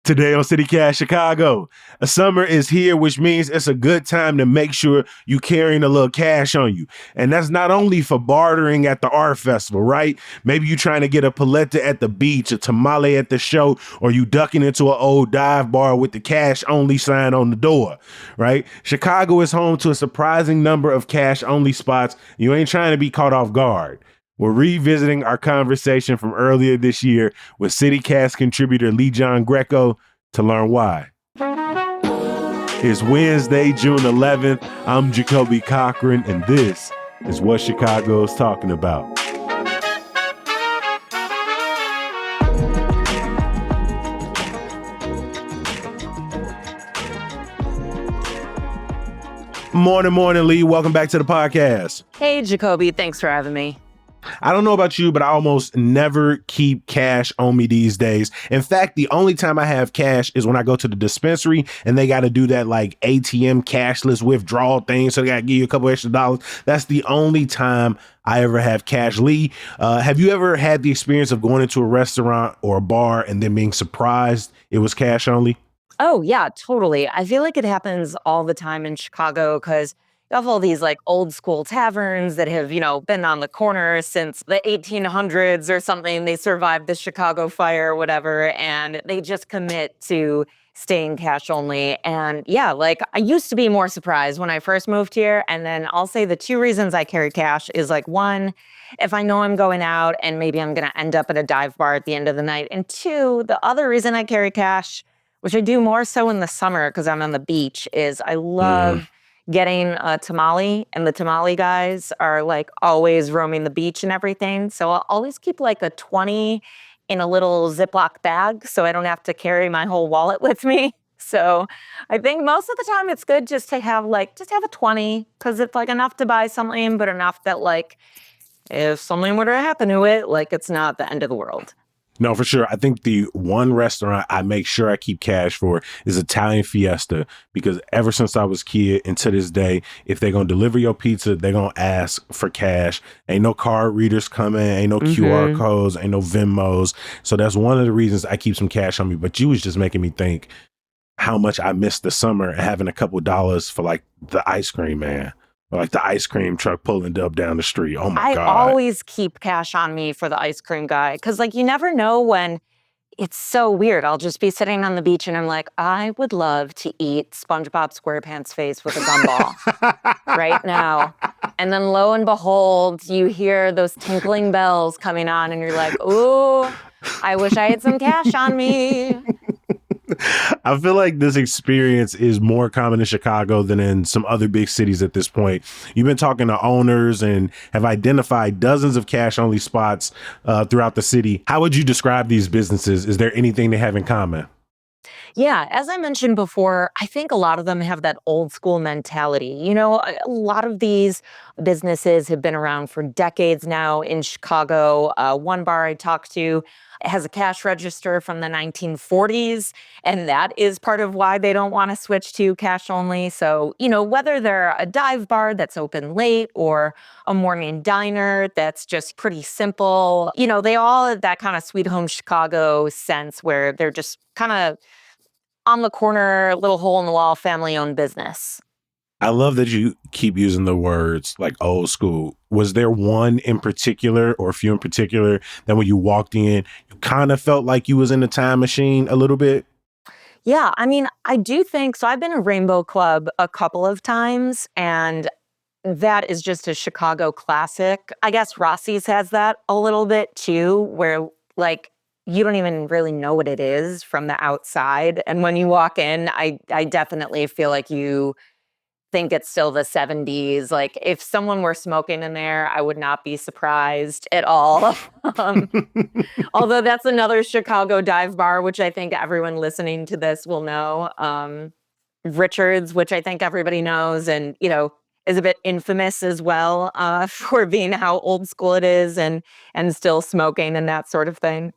Today on City Cash Chicago, a summer is here, which means it's a good time to make sure you carrying a little cash on you. And that's not only for bartering at the art festival, right? Maybe you trying to get a paleta at the beach, a tamale at the show, or you ducking into an old dive bar with the cash only sign on the door, right? Chicago is home to a surprising number of cash only spots. You ain't trying to be caught off guard. We're revisiting our conversation from earlier this year with CityCast contributor Leigh Giangreco to learn why. It's Wednesday, June 11th. I'm Jacoby Cochran, and this is what Chicago's talking about. Morning, Leigh. Welcome back to the podcast. Hey, Jacoby. Thanks for having me. I don't know about you, but I almost never keep cash on me these days. In fact, the only time I have cash is when I go to the dispensary and they got to do that like ATM cashless withdrawal thing. So they got to give you a couple extra dollars. That's the only time I ever have cash. Leigh, have you ever had the experience of going into a restaurant or a bar and then being surprised it was cash only? Oh, yeah, totally. I feel like it happens all the time in Chicago because you have all these like old school taverns that have, been on the corner since the 1800s or something. They survived the Chicago fire or whatever, and they just commit to staying cash only. And yeah, like I used to be more surprised when I first moved here. And then I'll say the two reasons I carry cash is like, one, if I know I'm going out and maybe I'm going to end up at a dive bar at the end of the night. And two, the other reason I carry cash, which I do more so in the summer because I'm on the beach, is I love getting a tamale, and the tamale guys are like always roaming the beach and everything. So I'll always keep like a 20 in a little Ziploc bag so I don't have to carry my whole wallet with me. So I think most of the time it's good just to have a 20 because it's like enough to buy something, but enough that like if something were to happen to it, like it's not the end of the world. No, for sure. I think the one restaurant I make sure I keep cash for is Italian Fiesta, because ever since I was a kid and to this day, if they're going to deliver your pizza, they're going to ask for cash. Ain't no card readers coming, ain't no QR codes, ain't no Venmos. So that's one of the reasons I keep some cash on me. But you was just making me think how much I missed the summer and having a couple dollars for like the ice cream, man. Like the ice cream truck pulling up down the street. Oh my God. I always keep cash on me for the ice cream guy because like you never know when. It's so weird. I'll just be sitting on the beach and I'm like, I would love to eat SpongeBob SquarePants face with a gumball right now. And then lo and behold, you hear those tinkling bells coming on and you're like, ooh, I wish I had some cash on me. I feel like this experience is more common in Chicago than in some other big cities at this point. You've been talking to owners and have identified dozens of cash-only spots throughout the city. How would you describe these businesses? Is there anything they have in common? Yeah, as I mentioned before, I think a lot of them have that old school mentality. A lot of these businesses have been around for decades now in Chicago. One bar I talked to has a cash register from the 1940s, and that is part of why they don't want to switch to cash only. So, whether they're a dive bar that's open late or a morning diner that's just pretty simple, they all have that kind of sweet home Chicago sense where they're just kind of on the corner, little hole in the wall, family-owned business. I love that you keep using the words like old school. Was there one in particular or a few in particular that when you walked in, you kind of felt like you was in a time machine a little bit? Yeah, I mean, I do think so. I've been to Rainbow Club a couple of times, and that is just a Chicago classic. I guess Rossi's has that a little bit too, where like you don't even really know what it is from the outside. And when you walk in, I definitely feel like you think it's still the 70s. Like if someone were smoking in there, I would not be surprised at all. Although that's another Chicago dive bar, which I think everyone listening to this will know. Richard's, which I think everybody knows and, is a bit infamous as well for being how old school it is and still smoking and that sort of thing.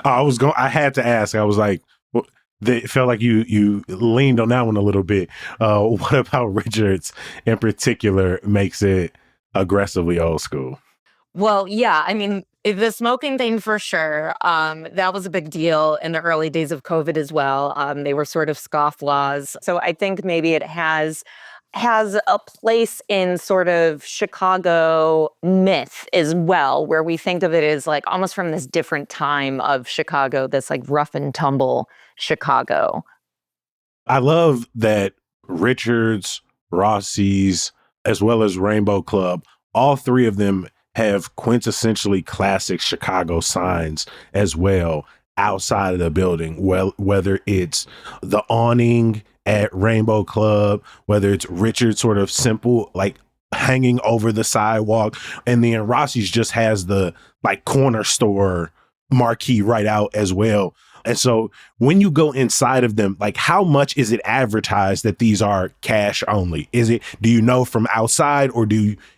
I had to ask. I was like, well, it felt like you leaned on that one a little bit. What about Richards in particular makes it aggressively old school? Well, yeah, I mean, the smoking thing for sure. That was a big deal in the early days of COVID as well. They were sort of scofflaws. So I think maybe it has a place in sort of Chicago myth as well, where we think of it as like almost from this different time of Chicago, this like rough and tumble Chicago. I love that Richards, Rossi's, as well as Rainbow Club, all three of them have quintessentially classic Chicago signs as well outside of the building. Well, whether it's the awning at Rainbow Club, whether it's Richards sort of simple, like hanging over the sidewalk, and then Rossi's just has the like corner store marquee right out as well. And so when you go inside of them, like how much is it advertised that these are cash only? Do you know from outside, or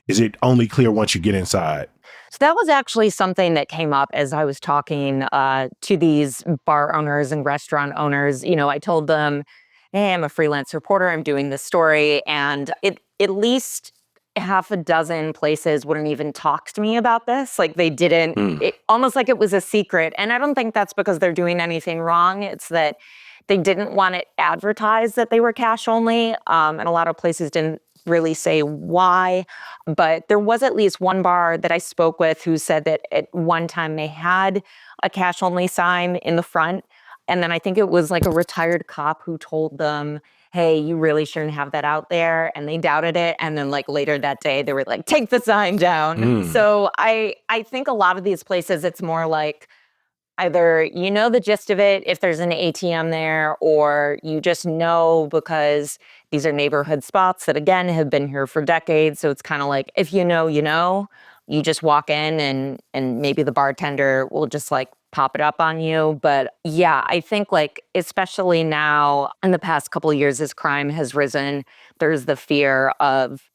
is it only clear once you get inside? So that was actually something that came up as I was talking to these bar owners and restaurant owners. I told them, hey, I'm a freelance reporter. I'm doing this story. And at least half a dozen places wouldn't even talk to me about this. Like they didn't, Mm. almost like it was a secret. And I don't think that's because they're doing anything wrong. It's that they didn't want it advertised that they were cash only. And a lot of places didn't really say why. But there was at least one bar that I spoke with who said that at one time they had a cash only sign in the front. And then I think it was like a retired cop who told them, hey, you really shouldn't have that out there. And they doubted it. And then like later that day, they were like, take the sign down. Mm. So I think a lot of these places, it's more like either you know the gist of it if there's an ATM there, or you just know because these are neighborhood spots that, again, have been here for decades. So it's kind of like if you just walk in and maybe the bartender will just like pop it up on you. But yeah, I think like especially now in the past couple of years as crime has risen, there's the fear of,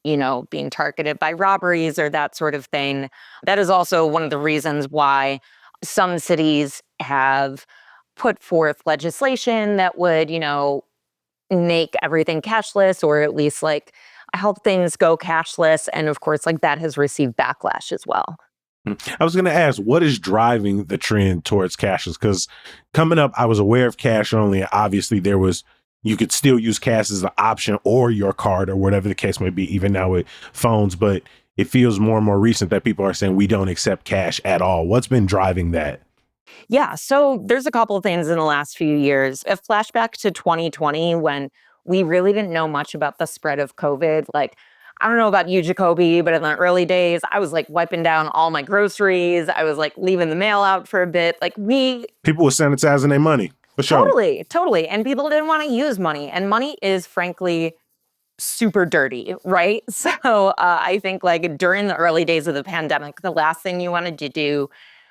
being targeted by robberies or that sort of thing. That is also one of the reasons why some cities have put forth legislation that would, make everything cashless or at least like help things go cashless. And of course, like that has received backlash as well. I was going to ask, what is driving the trend towards cashless? Because coming up, I was aware of cash only. Obviously, you could still use cash as an option or your card or whatever the case may be, even now with phones. But it feels more and more recent that people are saying we don't accept cash at all. What's been driving that? Yeah, so there's a couple of things in the last few years. A flashback to 2020 when we really didn't know much about the spread of COVID. Like, I don't know about you, Jacoby, but in the early days, I was like wiping down all my groceries. I was like leaving the mail out for a bit. Like, we People were sanitizing their money for sure. totally, totally. And people didn't want to use money. And money is frankly super dirty, right? So I think like during the early days of the pandemic, the last thing you wanted to do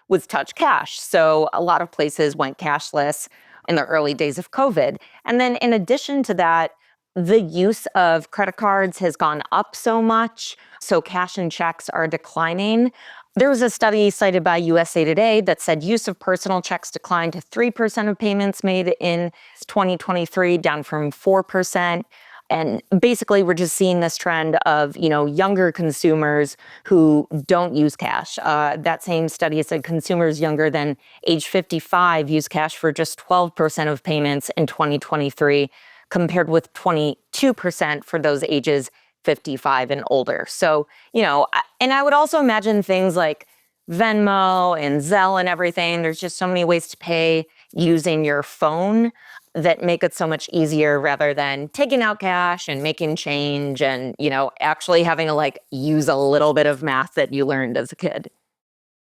was touch cash. So a lot of places went cashless in the early days of COVID. And then in addition to that, the use of credit cards has gone up so much. So cash and checks are declining. There was a study cited by USA Today that said use of personal checks declined to 3% of payments made in 2023, down from 4%. And basically, we're just seeing this trend of, younger consumers who don't use cash. That same study said consumers younger than age 55 use cash for just 12% of payments in 2023, compared with 22% for those ages 55 and older. So, and I would also imagine things like Venmo and Zelle and everything. There's just so many ways to pay using your phone that make it so much easier rather than taking out cash and making change and, actually having to like use a little bit of math that you learned as a kid.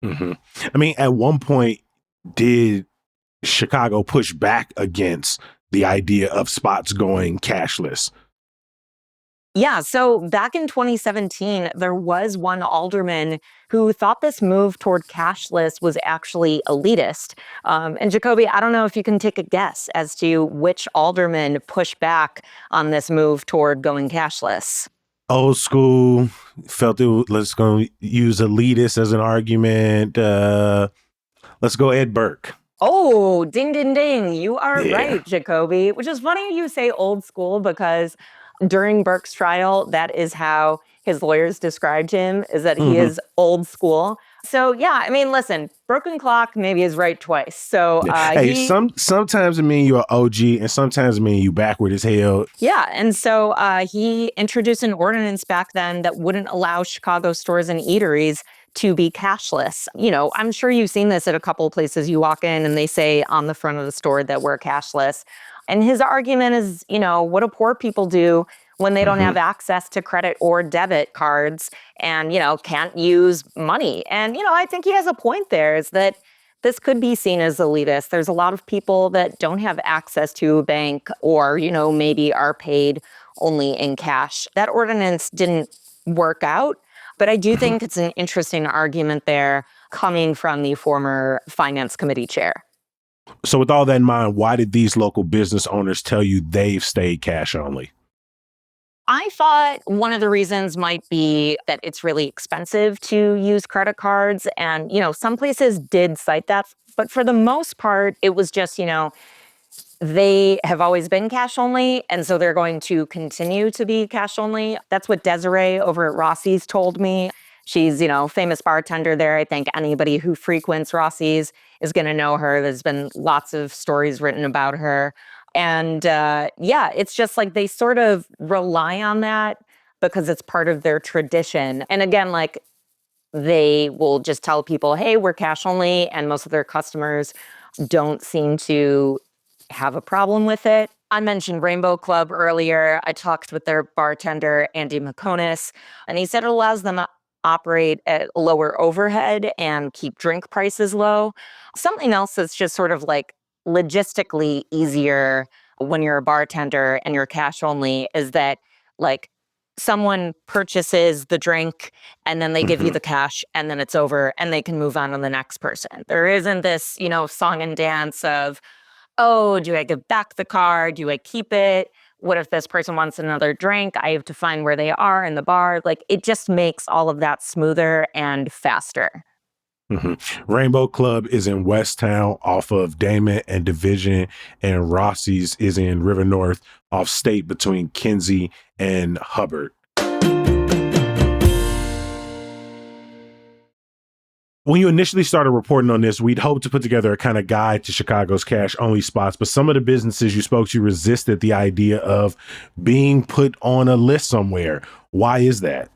Hmm. I mean, at one point, did Chicago push back against the idea of spots going cashless? Yeah, so back in 2017, there was one alderman who thought this move toward cashless was actually elitist. And Jacoby, I don't know if you can take a guess as to which alderman pushed back on this move toward going cashless. Old school, let's go use elitist as an argument. Let's go Ed Burke. Oh, ding, ding, ding. You are Yeah. right, Jacoby, which is funny you say old school because during Burke's trial, that is how his lawyers described him, is that he Hmm. is old school. So yeah, I mean, listen, broken clock maybe is right twice. So Yeah. Hey, sometimes it mean you're an OG, and sometimes it mean you backward as hell. yeah, and so he introduced an ordinance back then that wouldn't allow Chicago stores and eateries to be cashless. I'm sure you've seen this at a couple of places you walk in and they say on the front of the store that we're cashless. And his argument is, what do poor people do when they don't Hmm. have access to credit or debit cards and, can't use money? And, I think he has a point there is that this could be seen as elitist. There's a lot of people that don't have access to a bank or, maybe are paid only in cash. That ordinance didn't work out, but I do Hmm. think it's an interesting argument there coming from the former finance committee chair. So, with all that in mind, why did these local business owners tell you they've stayed cash only? I thought one of the reasons might be that it's really expensive to use credit cards. And, some places did cite that. But for the most part, it was just, they have always been cash only, and so they're going to continue to be cash only. That's what Desiree over at Rossi's told me. She's, famous bartender there. I think anybody who frequents Rossi's is going to know her. There's been lots of stories written about her. And yeah, it's just like they sort of rely on that because it's part of their tradition. And again, like they will just tell people, hey, we're cash only. And most of their customers don't seem to have a problem with it. I mentioned Rainbow Club earlier. I talked with their bartender, Andy McConis, and he said it allows them to operate at lower overhead and keep drink prices low. Something else that's just sort of like logistically easier when you're a bartender and you're cash only is that like someone purchases the drink and then they give you Hmm. the cash and then it's over and they can move on to the next person. There isn't this, song and dance of, oh, do I give back the car? Do I keep it? What if this person wants another drink? I have to find where they are in the bar. Like it just makes all of that smoother and faster. Hmm. Rainbow Club is in West Town off of Damon and Division, and Rossi's is in River North off State between Kinsey and Hubbard. When you initially started reporting on this, we'd hoped to put together a kind of guide to Chicago's cash only spots, but some of the businesses you spoke to resisted the idea of being put on a list somewhere. Why is that?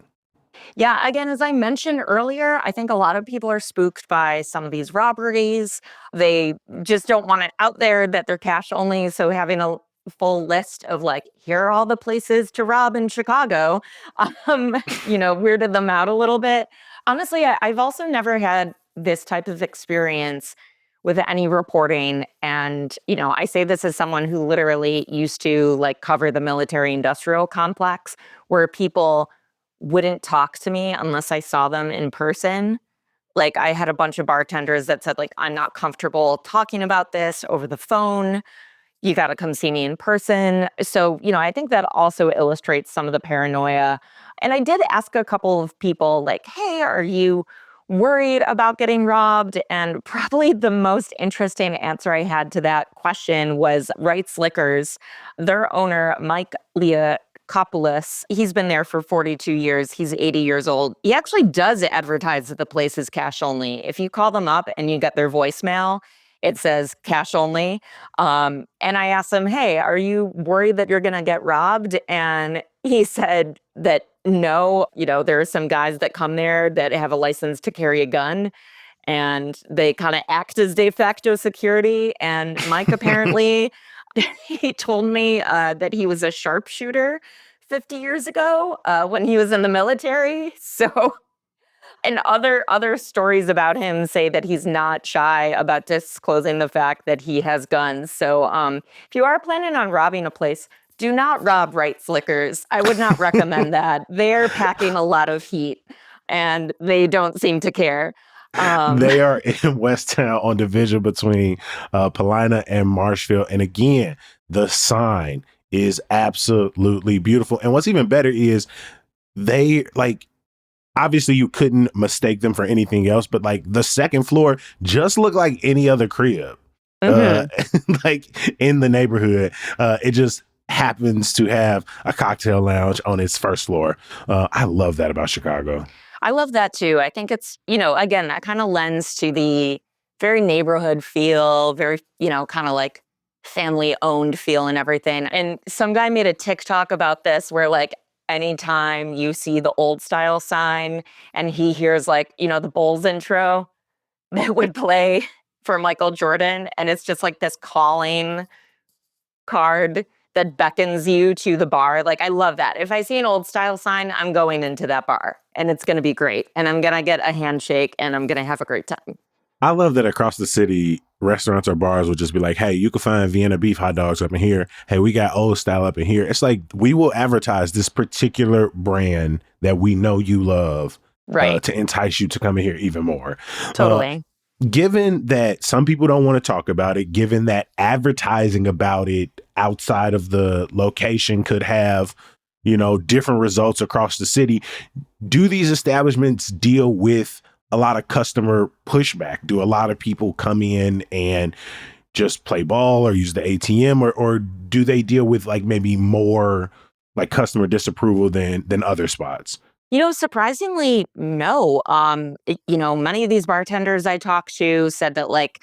Yeah, again, as I mentioned earlier, I think a lot of people are spooked by some of these robberies. They just don't want it out there that they're cash only. So having a full list of like, here are all the places to rob in Chicago, weirded them out a little bit. Honestly, I've also never had this type of experience with any reporting. And, I say this as someone who literally used to like cover the military industrial complex where people wouldn't talk to me unless I saw them in person. Like, I had a bunch of bartenders that said, like, "I'm not comfortable talking about this over the phone. You gotta come see me in person." So, I think that also illustrates some of the paranoia. And I did ask a couple of people, like, "Hey, are you worried about getting robbed?" And probably the most interesting answer I had to that question was Wright's Liquors. Their owner, Mike Leakopoulos, he's been there for 42 years. He's 80 years old. He actually does advertise that the place is cash only. If you call them up and you get their voicemail, it says cash only. And I asked him, hey, are you worried that you're going to get robbed? And he said that no, there are some guys that come there that have a license to carry a gun and they kind of act as de facto security. And Mike apparently, he told me that he was a sharpshooter 50 years ago when he was in the military. So and other stories about him say that he's not shy about disclosing the fact that he has guns. So if you are planning on robbing a place, do not rob Wright's Liquors. I would not recommend that. They're packing a lot of heat and they don't seem to care. Um, They are in West Town on division between Paulina and Marshfield. And again, the sign is absolutely beautiful. And what's even better is they like obviously you couldn't mistake them for anything else, but like the second floor just looked like any other crib. Uh mhm. like in the neighborhood. It just happens to have a cocktail lounge on its first floor. I love that about Chicago. I love that too. I think it's, again, that kind of lends to the very neighborhood feel, very, kind of like family owned feel and everything. And some guy made a TikTok about this where like anytime you see the old style sign and he hears like, the Bulls intro that would play for Michael Jordan. And it's just like this calling card that beckons you to the bar. Like, I love that. If I see an old style sign, I'm going into that bar and it's going to be great. And I'm going to get a handshake and I'm going to have a great time. I love that across the city, restaurants or bars will just be like, hey, you can find Vienna beef hot dogs up in here. Hey, we got old style up in here. It's like we will advertise this particular brand that we know you love, right, to entice you to come in here even more. Totally. Given that some people don't want to talk about it, given that advertising about it outside of the location could have, different results across the city, do these establishments deal with a lot of customer pushback? Do a lot of people come in and just play ball or use the ATM, or do they deal with like maybe more like customer disapproval than other spots? Surprisingly, no. Many of these bartenders I talked to said that, like,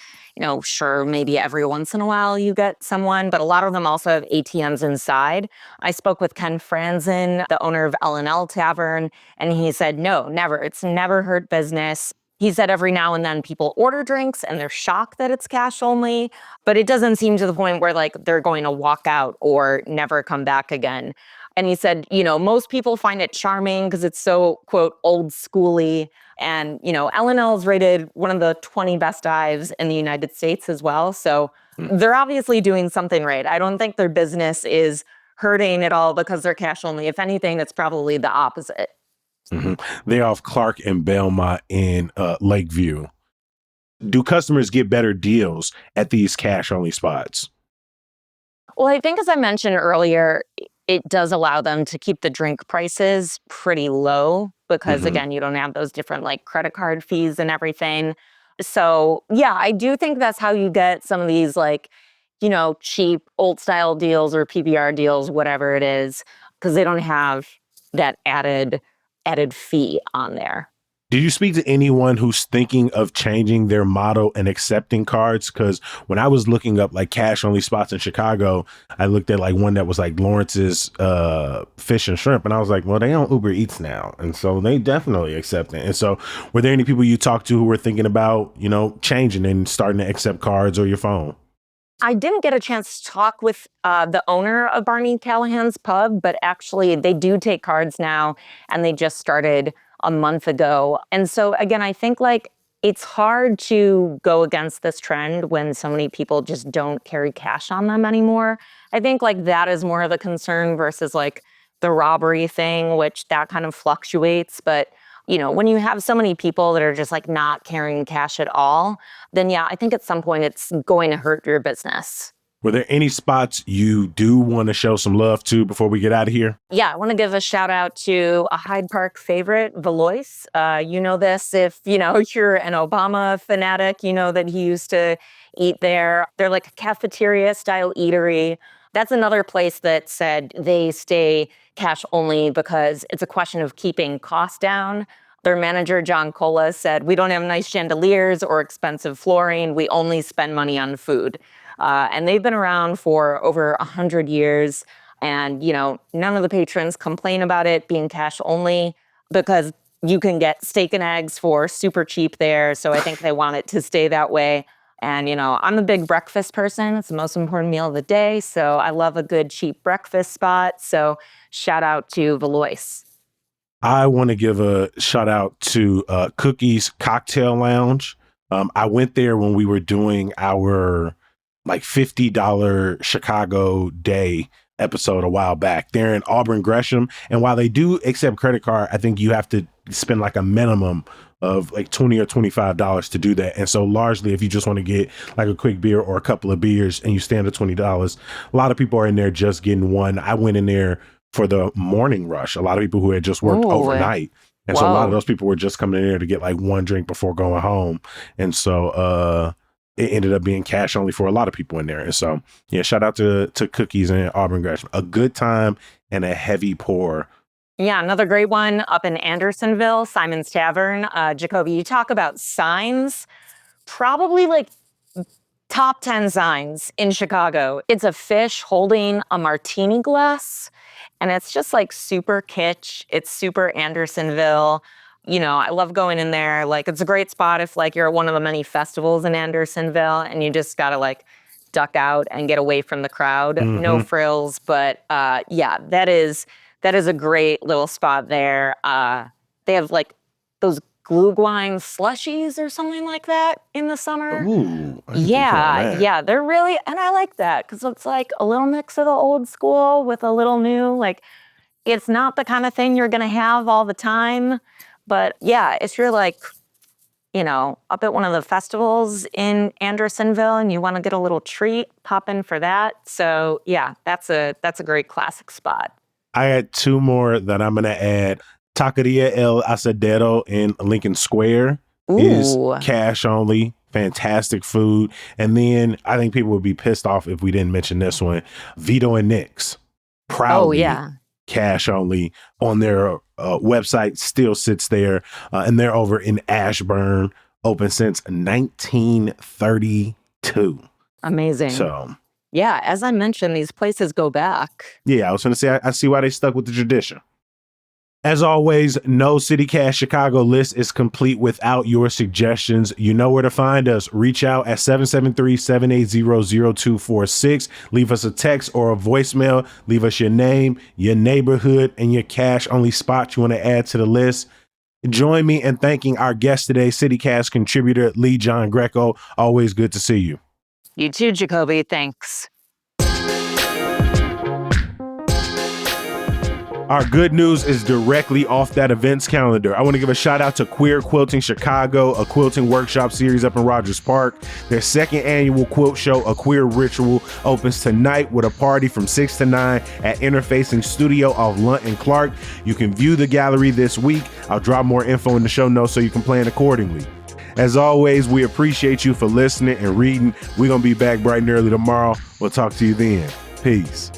sure, maybe every once in a while you get someone, but a lot of them also have ATMs inside. I spoke with Ken Franzen, the owner of L&L Tavern, and he said, no, never. It's never hurt business. He said every now and then people order drinks and they're shocked that it's cash only, but it doesn't seem to the point where like they're going to walk out or never come back again. And he said, most people find it charming because it's so, quote, old schooly. And, L&L is rated one of the 20 best dives in the United States as well. So they're obviously doing something right. I don't think their business is hurting at all because they're cash only. If anything, it's probably the opposite. Mm-hmm. They're off Clark and Belmont in Lakeview. Do customers get better deals at these cash only spots? Well, I think as I mentioned earlier, it does allow them to keep the drink prices pretty low because, again, you don't have those different like credit card fees and everything. So, yeah, I do think that's how you get some of these like, cheap old style deals or PBR deals, whatever it is, because they don't have that added fee on there. Did you speak to anyone who's thinking of changing their model and accepting cards? Because when I was looking up like cash only spots in Chicago, I looked at like one that was like Lawrence's Fish and Shrimp. And I was like, well, they own Uber Eats now. And so they definitely accept it. And so were there any people you talked to who were thinking about, changing and starting to accept cards or your phone? I didn't get a chance to talk with the owner of Barney Callahan's Pub, but actually they do take cards now and they just started a month ago. And so again, I think like it's hard to go against this trend when so many people just don't carry cash on them anymore. I think like that is more of the concern versus like the robbery thing, which that kind of fluctuates. But when you have so many people that are just like not carrying cash at all, then yeah, I think at some point it's going to hurt your business. Were there any spots you do want to show some love to before we get out of here? Yeah, I want to give a shout out to a Hyde Park favorite, Valois. You know this if, you're an Obama fanatic, you know that he used to eat there. They're like a cafeteria style eatery. That's another place that said they stay cash only because it's a question of keeping costs down. Their manager, John Cola, said, we don't have nice chandeliers or expensive flooring. We only spend money on food. And they've been around for over 100 years. And, none of the patrons complain about it being cash only because you can get steak and eggs for super cheap there. So I think they want it to stay that way. And, I'm a big breakfast person. It's the most important meal of the day. So I love a good cheap breakfast spot. So shout out to Valois. I want to give a shout out to Cookies Cocktail Lounge. I went there when we were doing our like $50 Chicago Day episode a while back. They're in Auburn Gresham. And while they do accept credit card, I think you have to spend like a minimum of like $20 or $25 to do that. And so largely, if you just want to get like a quick beer or a couple of beers and you stand at $20, a lot of people are in there just getting one. I went in there for the morning rush. A lot of people who had just worked overnight. And so a lot of those people were just coming in there to get like one drink before going home. And so it ended up being cash only for a lot of people in there. And so, yeah, shout out to Cookies and Auburn Gresham. A good time and a heavy pour Yeah, another great one up in Andersonville, Simon's Tavern. Jacoby, you talk about signs, probably like top 10 signs in Chicago. It's a fish holding a martini glass, and it's just like super kitsch. It's super Andersonville. I love going in there. Like, it's a great spot if like you're at one of the many festivals in Andersonville and you just gotta like duck out and get away from the crowd. No frills, but yeah, that is a great little spot there. They have like those glue glime slushies or something like that in the summer. Ooh, I can Yeah, yeah, they're really, and I like that because it's like a little mix of the old school with a little new. Like, it's not the kind of thing you're gonna have all the time, but yeah, if you're like, up at one of the festivals in Andersonville and you want to get a little treat, pop in for that. So yeah, that's a great classic spot. I had two more that I'm going to add. Taqueria El Asadero in Lincoln Square is Ooh. cash only, fantastic food. And then I think people would be pissed off if we didn't mention this one. Vito and Nick's, proudly Yeah. cash only on their website, still sits there. And they're over in Ashburn, open since 1932. Amazing. So, yeah, as I mentioned, these places go back. yeah, I was going to say, I see why they stuck with the tradition. As always, no CityCast Chicago list is complete without your suggestions. You know where to find us. Reach out at 773-780-0246. Leave us a text or a voicemail. Leave us your name, your neighborhood, and your cash-only spot you want to add to the list. Join me in thanking our guest today, CityCast contributor Leigh Giangreco. Always good to see you. You too, Jacoby. Thanks. Our good news is directly off that events calendar. I want to give a shout out to Queer Quilting Chicago, a quilting workshop series up in Rogers Park. Their second annual quilt show, A Queer Ritual, opens tonight with a party from 6 to 9 at Interfacing Studio off Lunt and Clark. You can view the gallery this week. I'll drop more info in the show notes so you can plan accordingly. As always, we appreciate you for listening and reading. We're going to be back bright and early tomorrow. We'll talk to you then. Peace.